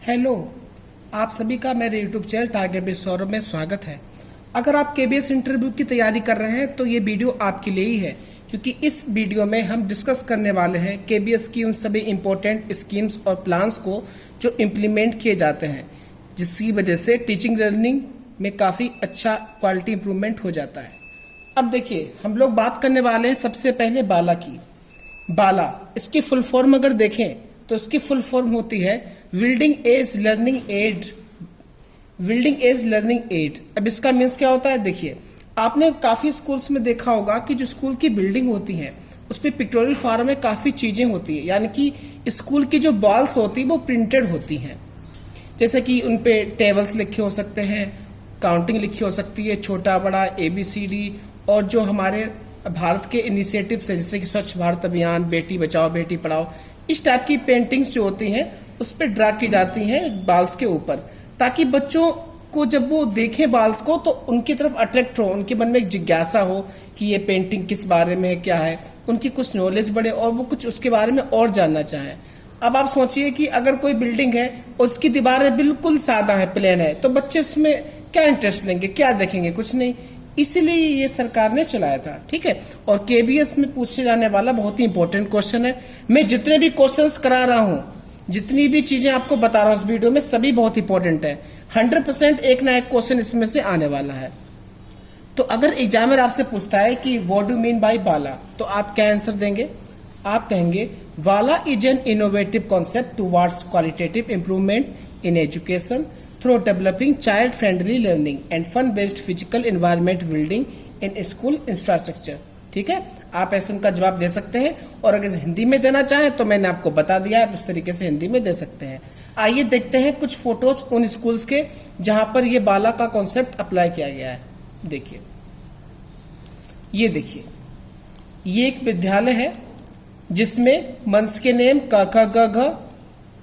Hello, आप सभी का मेरे YouTube channel target base Saurabh में स्वागत है। अगर आप केबीएस इंटरव्यू की तैयारी कर रहे हैं तो ये वीडियो आपके लिए ही है, क्योंकि इस वीडियो में हम डिस्कस करने वाले हैं केबीएस की उन सभी इम्पोर्टेंट स्कीम्स और प्लान्स को जो इम्प्लीमेंट किए जाते हैं, जिसकी वजह से टीचिंग लर्निंग में काफ़ी अच्छा क्वालिटी इंप्रूवमेंट हो जाता है। अब देखिए, हम लोग बात करने वाले हैं सबसे पहले बाला की। बाला, इसकी फुल फॉर्म अगर देखें तो इसकी फुल फॉर्म होती है building as learning aid. Building as learning aid. अब इसका मीन्स क्या होता है? देखिए, आपने काफी स्कूल्स में देखा होगा कि जो स्कूल की बिल्डिंग होती है उस पर पिक्टोरियल फॉर्म में काफी चीजें होती है, यानी कि स्कूल की जो वॉल्स होती है वो प्रिंटेड होती हैं। जैसे कि उन पे टेबल्स लिखे हो सकते हैं, काउंटिंग लिखी हो सकती है, छोटा बड़ा ABCD, और जो हमारे भारत के इनिशिएटिव्स है जैसे कि स्वच्छ भारत अभियान, बेटी बचाओ बेटी पढ़ाओ, इस टाइप की पेंटिंग्स जो होती हैं उस पर ड्रा की जाती हैं बाल्स के ऊपर, ताकि बच्चों को जब वो देखें बाल्स को तो उनकी तरफ अट्रैक्ट हो, उनके मन में एक जिज्ञासा हो कि ये पेंटिंग किस बारे में क्या है, उनकी कुछ नॉलेज बढ़े और वो कुछ उसके बारे में और जानना चाहें। अब आप सोचिए कि अगर कोई बिल्डिंग है उसकी दीवारें बिल्कुल सादा है, प्लेन है, तो बच्चे उसमें क्या इंटरेस्ट लेंगे, क्या देखेंगे? कुछ नहीं। इसीलिए ये सरकार ने चलाया था, ठीक है। और केबीएस में पूछे जाने वाला बहुत ही इंपॉर्टेंट क्वेश्चन है। मैं जितने भी क्वेश्चंस करा रहा हूं, जितनी भी चीजें आपको बता रहा हूं इस वीडियो में, सभी बहुत इंपॉर्टेंट है। 100% एक ना एक क्वेश्चन इसमें से आने वाला है। तो अगर एग्जामिनर आपसे पूछता है कि व्हाट डू मीन बाय बाला, तो आप क्या आंसर देंगे? आप कहेंगे वाला is an innovative concept towards qualitative improvement in education through developing child-friendly learning and fun-based physical environment building in school infrastructure। ठीक है, आप ऐसे उनका जवाब दे सकते हैं। और अगर हिंदी में देना चाहें तो मैंने आपको बता दिया है, उस तरीके से हिंदी में दे सकते हैं। आइए देखते हैं कुछ फोटोज उन स्कूल्स के जहां पर ये बाला का कॉन्सेप्ट अप्लाई किया गया है। देखिए, ये देखिए, ये एक विद्यालय है जिसमें मंस के नेम क ख ग घ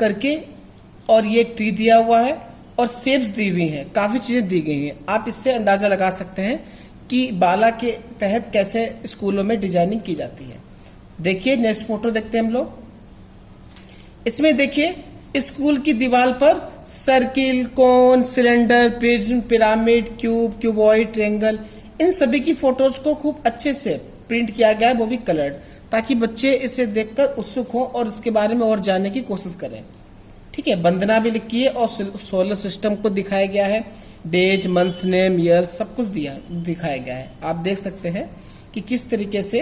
करके, और ये एक ट्री दिया हुआ है और शेप्स दी हुई हैं, काफी चीजें दी गई हैं। आप इससे अंदाजा लगा सकते हैं कि बाला के तहत कैसे स्कूलों में डिजाइनिंग की जाती है। देखिए, नेक्स्ट फोटो देखते हैं हम लोग। इसमें देखिए, स्कूल की दीवार पर circle, cone, cylinder, prism, pyramid, cube, cuboid, triangle, इन सभी की फोटोज को खूब अच्छे से प्रिंट किया गया है, वो भी कलर्ड, ताकि बच्चे इसे देखकर उत्सुक हों और इसके बारे में और जानने की कोशिश करें। ठीक है, वंदना भी लिखी है और सोलर सिस्टम को दिखाया गया है, डेज, मंथ्स, नेम, ईयर, सब कुछ दिखाया गया है। आप देख सकते हैं कि किस तरीके से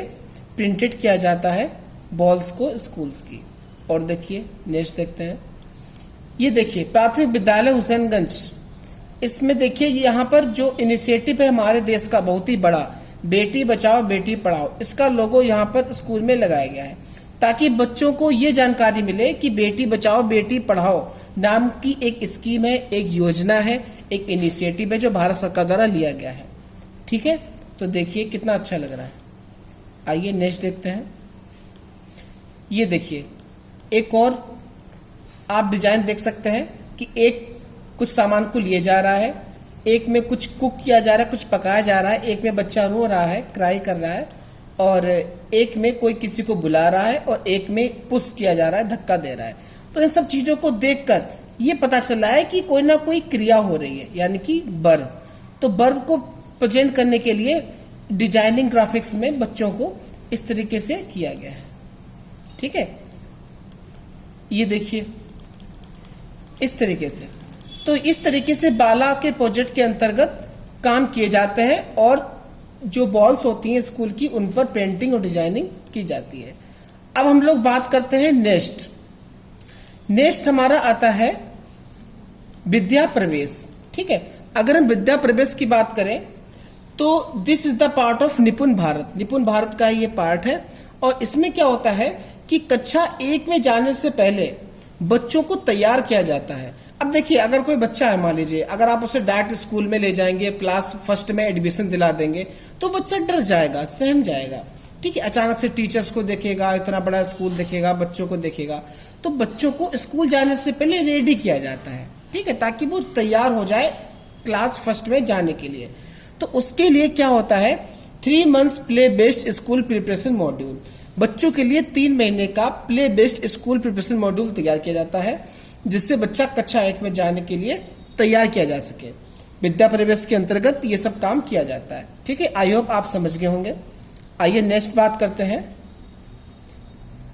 प्रिंटेड किया जाता है बॉल्स को स्कूल्स की। और देखिए, नेक्स्ट देखते हैं। ये देखिए, प्राथमिक विद्यालय हुसैनगंज। इसमें देखिए, यहाँ पर जो इनिशिएटिव है हमारे देश का बहुत ही बड़ा, बेटी बचाओ बेटी पढ़ाओ, इसका लोगो यहाँ पर स्कूल में लगाया गया है, ताकि बच्चों को ये जानकारी मिले कि बेटी बचाओ बेटी पढ़ाओ नाम की एक स्कीम है, एक योजना है, एक इनिशिएटिव है जो भारत सरकार द्वारा लिया गया है। ठीक है, तो देखिए कितना अच्छा लग रहा है। आइए नेक्स्ट देखते हैं। ये देखिए, एक और आप डिजाइन देख सकते हैं कि एक कुछ सामान को लिए जा रहा है, एक में कुछ कुक किया जा रहा है, कुछ पकाया जा रहा है, एक में बच्चा रो रहा है, क्राई कर रहा है, और एक में कोई किसी को बुला रहा है, और एक में पुश किया जा रहा है, धक्का दे रहा है। तो इन सब चीजों को देखकर ये पता चला है कि कोई ना कोई क्रिया हो रही है, यानी कि वर्ब। तो वर्ब को प्रेजेंट करने के लिए डिजाइनिंग ग्राफिक्स में बच्चों को इस तरीके से किया गया है। ठीक है, ये देखिए इस तरीके से। तो इस तरीके से बाला के प्रोजेक्ट के अंतर्गत काम किए जाते हैं और जो बॉल्स होती हैं स्कूल की, उन पर पेंटिंग और डिजाइनिंग की जाती है। अब हम लोग बात करते हैं नेक्स्ट हमारा आता है विद्या प्रवेश। ठीक है, अगर हम विद्या प्रवेश की बात करें तो this is the part of निपुण भारत। निपुण भारत का ये पार्ट है, और इसमें क्या होता है कि कक्षा 1 में जाने से पहले बच्चों को तैयार किया जाता है। अब देखिए, अगर कोई बच्चा है, मान लीजिए, अगर आप उसे डायरेक्ट स्कूल में ले जाएंगे, क्लास फर्स्ट में एडमिशन दिला देंगे, तो बच्चा डर जाएगा, सहम जाएगा। ठीक है, अचानक से टीचर्स को देखेगा, इतना बड़ा स्कूल देखेगा, बच्चों को देखेगा। तो बच्चों को स्कूल जाने से पहले रेडी किया जाता है, ठीक है, ताकि वो तैयार हो जाए क्लास फर्स्ट में जाने के लिए। तो उसके लिए क्या होता है, 3 months play based school preparation module. बच्चों के लिए 3 महीने का play based school preparation module तैयार किया जाता है, जिससे बच्चा कक्षा 1 में जाने के लिए तैयार किया जा सके। विद्या प्रवेश के अंतर्गत ये सब काम किया जाता है। ठीक है, आई होप आप समझ गए होंगे। आइए नेक्स्ट बात करते हैं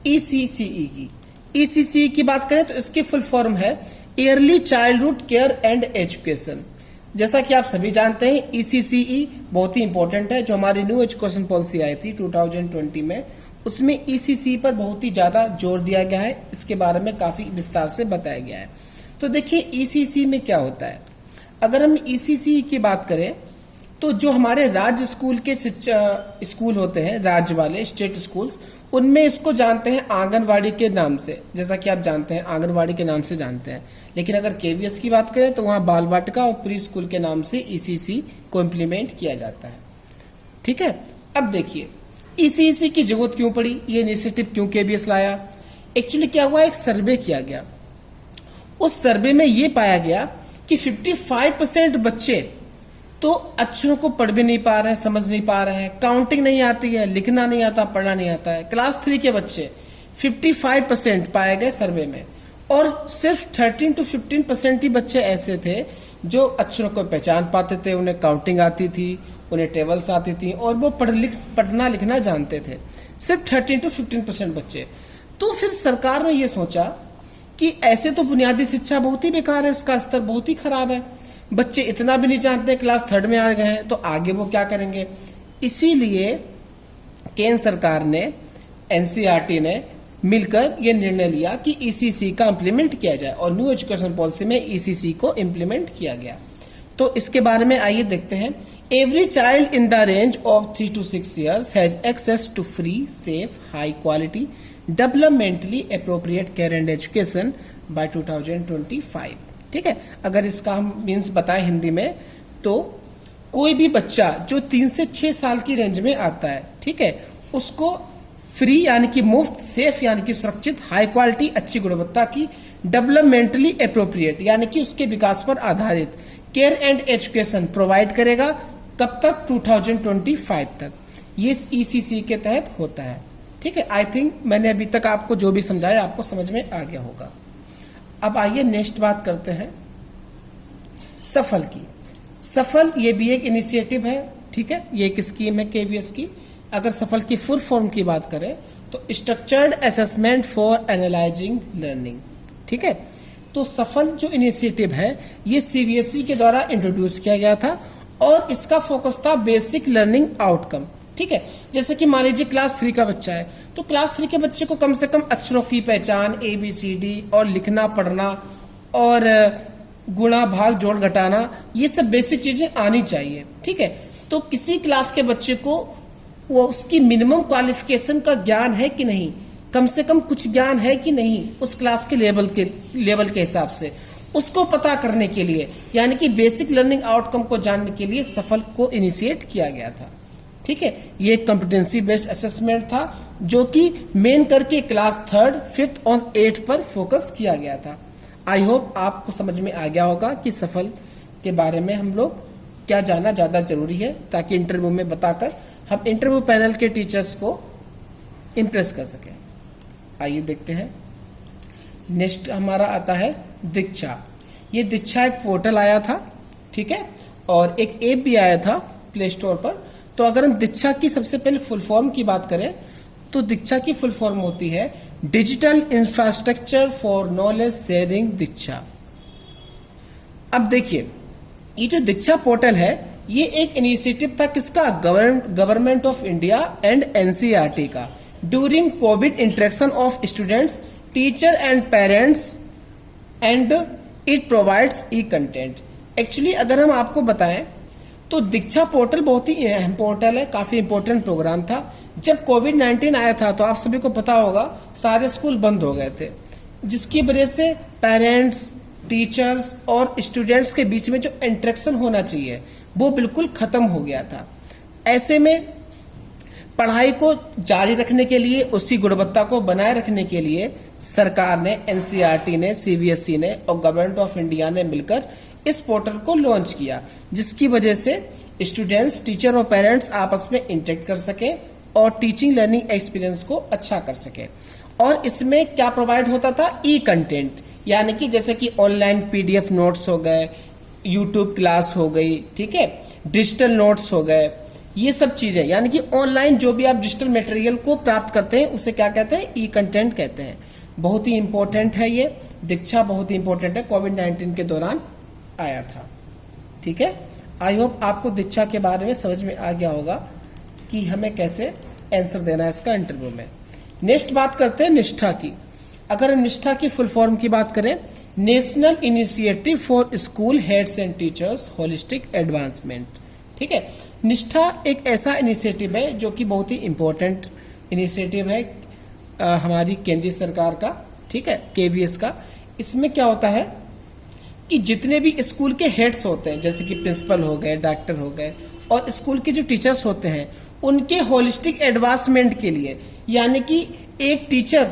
ECCE की। ECCE की बात करें तो इसकी फुल फॉर्म है yearly childhood care and education. जैसा कि आप सभी जानते हैं ECCE बहुत ही इंपॉर्टेंट है। जो हमारी न्यू एजुकेशन पॉलिसी आई थी 2020 में, उसमें ECCE पर बहुत ही ज्यादा जोर दिया गया है। इसके बारे में काफी विस्तार से बताया गया है। तो देखिए ECCE में क्या होता है। अगर हम ECCE की बात करें तो जो हमारे राज्य स्कूल के स्कूल होते हैं, राज्य वाले स्टेट स्कूल्स, उनमें इसको जानते हैं आंगनवाड़ी के नाम से। जैसा कि आप जानते हैं आंगनवाड़ी के नाम से जानते हैं। लेकिन अगर KVS की बात करें तो वहां बाल वाटिका और प्री स्कूल के नाम से ECCE को इम्प्लीमेंट किया जाता है। ठीक है, अब देखिए ECCE की जरूरत क्यों पड़ी, ये इनिशिएटिव क्यों KVS लाया। एक्चुअली क्या हुआ, एक सर्वे किया गया। उस सर्वे में ये पाया गया कि 55% बच्चे तो अक्षरों को पढ़ भी नहीं पा रहे हैं, समझ नहीं पा रहे हैं, काउंटिंग नहीं आती है, लिखना नहीं आता, पढ़ना नहीं आता है। क्लास 3 के बच्चे 55% पाए गए सर्वे में, और सिर्फ 13 to 15% ही बच्चे ऐसे थे जो अक्षरों को पहचान पाते थे, उन्हें काउंटिंग आती थी, उन्हें टेबल्स आती थी और वो पढ़ना लिखना जानते थे। सिर्फ 13 to 15% बच्चे। तो फिर सरकार ने ये सोचा कि ऐसे तो बुनियादी शिक्षा बहुत ही बेकार है, इसका स्तर बहुत ही खराब है, बच्चे इतना भी नहीं जानते, क्लास 3rd में आ गए हैं, तो आगे वो क्या करेंगे। इसीलिए केंद्र सरकार ने, NCERT ने मिलकर ये निर्णय लिया कि ECCE का इम्प्लीमेंट किया जाए, और न्यू एजुकेशन पॉलिसी में ECCE को इम्प्लीमेंट किया गया। तो इसके बारे में आइए देखते हैं। Every child in the range of 3 to 6 years has access to free, safe, high quality, developmentally appropriate care and education by 2025। ठीक है, अगर इसका हम मीन्स बताएं हिंदी में तो कोई भी बच्चा जो 3 से 6 साल की रेंज में आता है, ठीक है, उसको फ्री यानी कि मुफ्त, सेफ यानी कि सुरक्षित, हाई क्वालिटी अच्छी गुणवत्ता की, डेवलपमेंटली अप्रोप्रिएट यानी कि उसके विकास पर आधारित केयर एंड एजुकेशन प्रोवाइड करेगा। कब तक, 2025 तक। ये ECCE के तहत होता है। ठीक है, आई थिंक मैंने अभी तक आपको जो भी समझाया आपको समझ में आ गया होगा। अब आइए नेक्स्ट बात करते हैं सफल की। सफल ये भी एक इनिशिएटिव है। ठीक है, ये एक स्कीम है KVS की। अगर सफल की फुल फॉर्म की बात करें तो structured assessment for analysing learning. ठीक है, तो सफल जो इनिशिएटिव है ये CBSE के द्वारा इंट्रोड्यूस किया गया था, और इसका फोकस था बेसिक लर्निंग आउटकम। ठीक है, जैसे कि मान लीजिए क्लास 3 का बच्चा है, तो क्लास 3 के बच्चे को कम से कम अक्षरों की पहचान, ABCD और लिखना पढ़ना और गुणा भाग जोड़ घटाना, ये सब बेसिक चीजें आनी चाहिए। ठीक है, तो किसी क्लास के बच्चे को वो उसकी मिनिमम क्वालिफिकेशन का ज्ञान है कि नहीं, कम से कम कुछ ज्ञान है कि नहीं उस क्लास के लेवल के हिसाब से, उसको पता करने के लिए, यानी कि बेसिक लर्निंग आउटकम को जानने के लिए सफल को इनिशिएट किया गया था। ठीक है, ये कॉम्पिटेंसी बेस्ड असेसमेंट था जो कि मेन करके क्लास 3rd, 5th और 8th पर फोकस किया गया था। आई होप आपको समझ में आ गया होगा कि सफल के बारे में हम लोग क्या जानना ज्यादा जरूरी है, ताकि इंटरव्यू में बताकर हम इंटरव्यू पैनल के टीचर्स को इम्प्रेस कर सकें। आइए देखते हैं। नेक्स्ट हमारा आता है दीक्षा। ये दीक्षा एक पोर्टल आया था, ठीक है, और एक ऐप भी आया था प्ले स्टोर पर। तो अगर हम दीक्षा की सबसे पहले फुल फॉर्म की बात करें तो दीक्षा की फुल फॉर्म होती है digital infrastructure for knowledge sharing Diksha. अब देखिए, ये जो दीक्षा पोर्टल है ये एक इनिशिएटिव था किसका, government of India and NCERT का, during Covid interaction of students, teacher and parents, and it provides E content. Actually अगर हम आपको बताएं तो दीक्षा पोर्टल बहुत ही अहम पोर्टल है, काफी इंपॉर्टेंट प्रोग्राम था। जब कोविड-19 आया था तो आप सभी को पता होगा सारे स्कूल बंद हो गए थे, जिसकी वजह से पेरेंट्स, टीचर्स और स्टूडेंट्स के बीच में जो इंटरेक्शन होना चाहिए वो बिल्कुल खत्म हो गया था। ऐसे में पढ़ाई को जारी रखने के लिए, उसी गुणवत्ता को बनाए रखने के लिए सरकार ने, NCERT ने, CBSE ने और गवर्नमेंट ऑफ इंडिया ने मिलकर इस पोर्टल को लॉन्च किया, जिसकी वजह से स्टूडेंट्स, टीचर और पेरेंट्स आपस में इंटरेक्ट कर सके और टीचिंग लर्निंग एक्सपीरियंस को अच्छा कर सके। और इसमें क्या प्रोवाइड होता था, ई कंटेंट, यानी कि जैसे कि ऑनलाइन पीडीएफ नोट्स हो गए, यूट्यूब क्लास हो गई, ठीक है, डिजिटल नोट्स हो गए, ये सब चीजें, यानी कि ऑनलाइन जो भी आप डिजिटल मटेरियल को प्राप्त करते हैं उसे क्या कहते हैं, ई कंटेंट कहते हैं। बहुत ही इंपॉर्टेंट है ये दीक्षा, बहुत ही इंपॉर्टेंट है, कोविड-19 के दौरान आया था। ठीक है, आई होप आपको दीक्षा के बारे में समझ में आ गया होगा कि हमें कैसे आंसर देना है इसका इंटरव्यू में। नेक्स्ट बात करते हैं निष्ठा की। अगर निष्ठा की फुल फॉर्म की बात करें, national initiative for school heads and teachers holistic advancement. ठीक है, निष्ठा एक ऐसा इनिशिएटिव है जो कि बहुत ही इंपॉर्टेंट इनिशिएटिव है हमारी केंद्रीय सरकार का, ठीक है, केवीएस का। इसमें क्या होता है कि जितने भी स्कूल के हेड्स होते हैं, जैसे कि प्रिंसिपल हो गए, डॉक्टर हो गए, और स्कूल के जो टीचर्स होते हैं, उनके होलिस्टिक एडवांसमेंट के लिए, यानी कि एक टीचर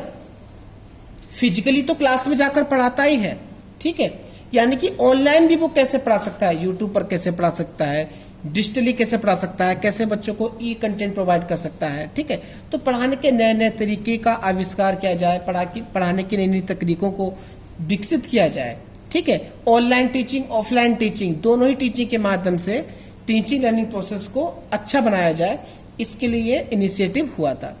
फिजिकली तो क्लास में जाकर पढ़ाता ही है, ठीक है, यानी कि ऑनलाइन भी वो कैसे पढ़ा सकता है, यूट्यूब पर कैसे पढ़ा सकता है, डिजिटली कैसे पढ़ा सकता है, कैसे बच्चों को ई कंटेंट प्रोवाइड कर सकता है। ठीक है, तो पढ़ाने के नए नए तरीके का आविष्कार किया जाए, पढ़ाने की नई नई तकनीकों को विकसित किया जाए। ठीक है, ऑनलाइन टीचिंग, ऑफलाइन टीचिंग, दोनों ही टीचिंग के माध्यम से टीचिंग लर्निंग प्रोसेस को अच्छा बनाया जाए, इसके लिए इनिशिएटिव हुआ था।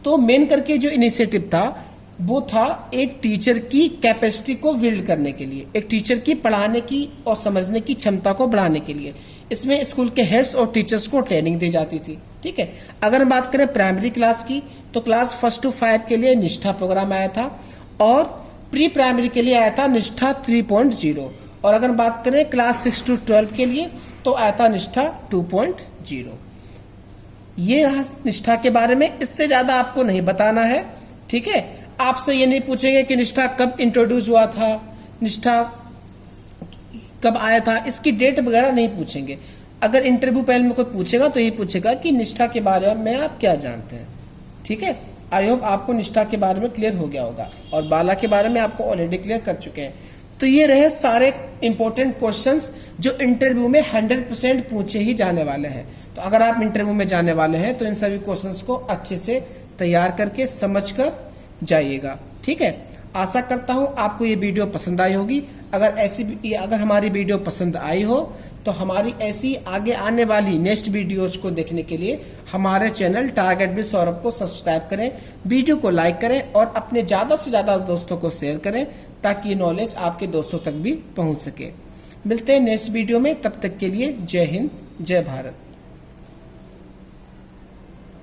तो मेन करके जो इनिशिएटिव था वो था एक टीचर की कैपेसिटी को बिल्ड करने के लिए, एक टीचर की पढ़ाने की और समझने की क्षमता को बढ़ाने के लिए। इसमें स्कूल के हेड्स और टीचर्स को ट्रेनिंग दी जाती थी। ठीक है, अगर हम बात करें प्राइमरी क्लास की, तो क्लास 1 to 5 के लिए निष्ठा प्रोग्राम आया था, और प्री प्राइमरी के लिए आया था निष्ठा 3.0, और अगर बात करें क्लास 6 to 12 के लिए तो आया था निष्ठा 2.0। ये रहा निष्ठा के बारे में, इससे ज्यादा आपको नहीं बताना है। ठीक है, आपसे ये नहीं पूछेंगे कि निष्ठा कब इंट्रोड्यूस हुआ था, निष्ठा कब आया था, इसकी डेट वगैरह नहीं पूछेंगे। अगर इंटरव्यू पैनल में कोई पूछेगा तो ये पूछेगा कि निष्ठा के बारे में आप क्या जानते हैं। ठीक है, आई होप आपको निष्ठा के बारे में क्लियर हो गया होगा, और बाला के बारे में आपको ऑलरेडी क्लियर कर चुके हैं। तो ये रहे सारे इंपॉर्टेंट क्वेश्चंस जो इंटरव्यू में 100% पूछे ही जाने वाले हैं। तो अगर आप इंटरव्यू में जाने वाले हैं तो इन सभी क्वेश्चंस को अच्छे से तैयार करके समझकर जाइएगा। ठीक है, आशा करता हूं आपको ये वीडियो पसंद आई होगी। अगर हमारी वीडियो पसंद आई हो तो हमारी ऐसी आगे आने वाली नेक्स्ट वीडियोज को देखने के लिए हमारे चैनल टारगेट विद सौरभ को सब्सक्राइब करें, वीडियो को लाइक करें और अपने ज्यादा से ज्यादा दोस्तों को शेयर करें, ताकि ये नॉलेज आपके दोस्तों तक भी पहुंच सके। मिलते हैं नेक्स्ट वीडियो में, तब तक के लिए जय हिंद, जय भारत।